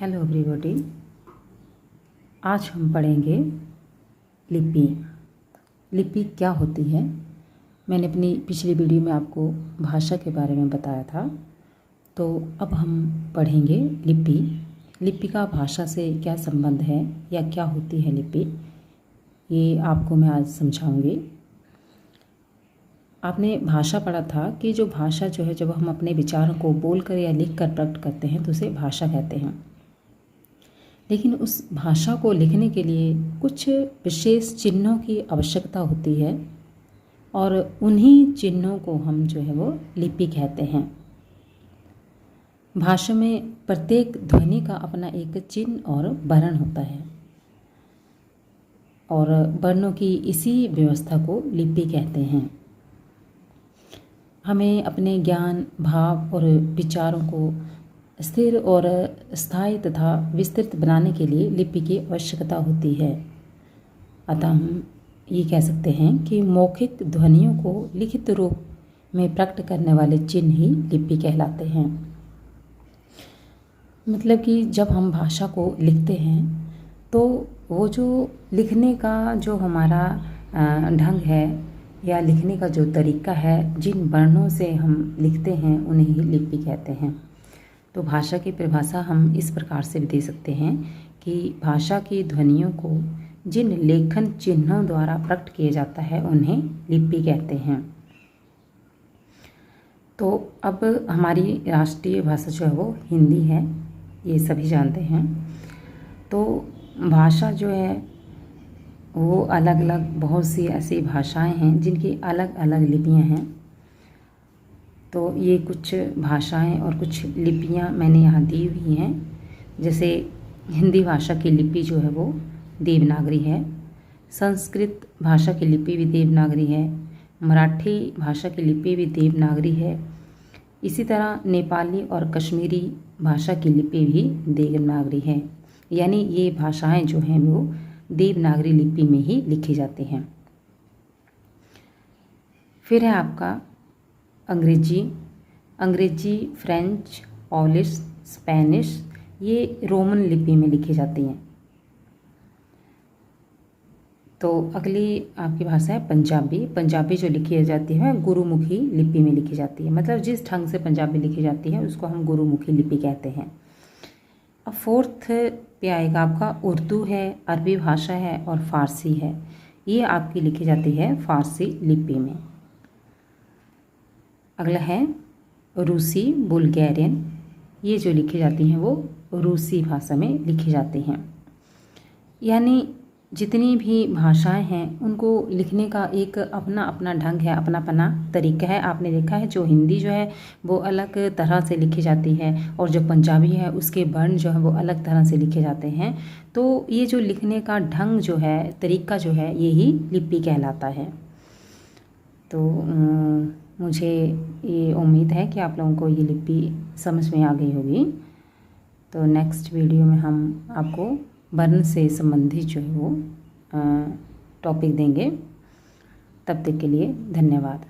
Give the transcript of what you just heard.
Hello everybody. आज हम पढ़ेंगे लिपि। लिपि क्या होती है। मैंने अपनी पिछली वीडियो में आपको भाषा के बारे में बताया था, तो अब हम पढ़ेंगे लिपि। लिपि का भाषा से क्या संबंध है या क्या होती है लिपि, ये आपको मैं आज समझाऊंगी। आपने भाषा पढ़ा था कि जो भाषा जो है, जब हम अपने विचारों को बोलकर या लिखकर प्रकट करते हैं तो उसे भाषा कहते हैं। लेकिन उस भाषा को लिखने के लिए कुछ विशेष चिन्हों की आवश्यकता होती है और उन्हीं चिन्हों को हम जो है वो लिपि कहते हैं। भाषा में प्रत्येक ध्वनि का अपना एक चिन्ह और वर्ण होता है और वर्णों की इसी व्यवस्था को लिपि कहते हैं। हमें अपने ज्ञान, भाव और विचारों को स्थिर और स्थायी तथा विस्तृत बनाने के लिए लिपि की आवश्यकता होती है। अतः हम ये कह सकते हैं कि मौखिक ध्वनियों को लिखित रूप में प्रकट करने वाले चिन्ह ही लिपि कहलाते हैं। मतलब कि जब हम भाषा को लिखते हैं तो वो जो लिखने का जो हमारा ढंग है या लिखने का जो तरीका है, जिन वर्णों से हम लिखते हैं उन्हें ही लिपि कहते हैं। तो भाषा की परिभाषा हम इस प्रकार से भी दे सकते हैं कि भाषा की ध्वनियों को जिन लेखन चिन्हों द्वारा प्रकट किया जाता है उन्हें लिपि कहते हैं। तो अब हमारी राष्ट्रीय भाषा जो है वो हिंदी है, ये सभी जानते हैं। तो भाषा जो है वो अलग अलग बहुत सी ऐसी भाषाएं हैं जिनकी अलग अलग लिपियां हैं। तो ये कुछ भाषाएं और कुछ लिपियां मैंने यहाँ दी हुई हैं। जैसे हिंदी भाषा की लिपि जो है वो देवनागरी है, संस्कृत भाषा की लिपि भी देवनागरी है, मराठी भाषा की लिपि भी देवनागरी है। इसी तरह नेपाली और कश्मीरी भाषा की लिपि भी देवनागरी है। यानी ये भाषाएं जो हैं वो देवनागरी लिपि में ही लिखी जाती हैं। फिर है आपका अंग्रेजी, फ्रेंच, पोलिश, स्पेनिश, ये रोमन लिपि में लिखी जाती हैं। तो अगली आपकी भाषा है पंजाबी जो लिखी जाती है गुरुमुखी लिपि में लिखी जाती है। मतलब जिस ढंग से पंजाबी लिखी जाती है उसको हम गुरुमुखी लिपि कहते हैं। अब फोर्थ पे आएगा आपका उर्दू है, अरबी भाषा है और फारसी है। ये आपकी लिखी जाती है फारसी लिपि में। अगला है रूसी, बुल्गारियन, ये जो लिखी जाती हैं वो रूसी भाषा में लिखी जाती हैं। यानी जितनी भी भाषाएं हैं उनको लिखने का एक अपना अपना ढंग है, अपना अपना तरीका है। आपने देखा है जो हिंदी जो है वो अलग तरह से लिखी जाती है और जो पंजाबी है उसके वर्ण जो है वो अलग तरह से लिखे जाते हैं। तो ये जो लिखने का ढंग जो है, तरीका जो है, यही लिपि कहलाता है। तो मुझे ये उम्मीद है कि आप लोगों को ये लिपि समझ में आ गई होगी। तो नेक्स्ट वीडियो में हम आपको वर्ण से संबंधित जो है वो टॉपिक देंगे। तब तक के लिए धन्यवाद।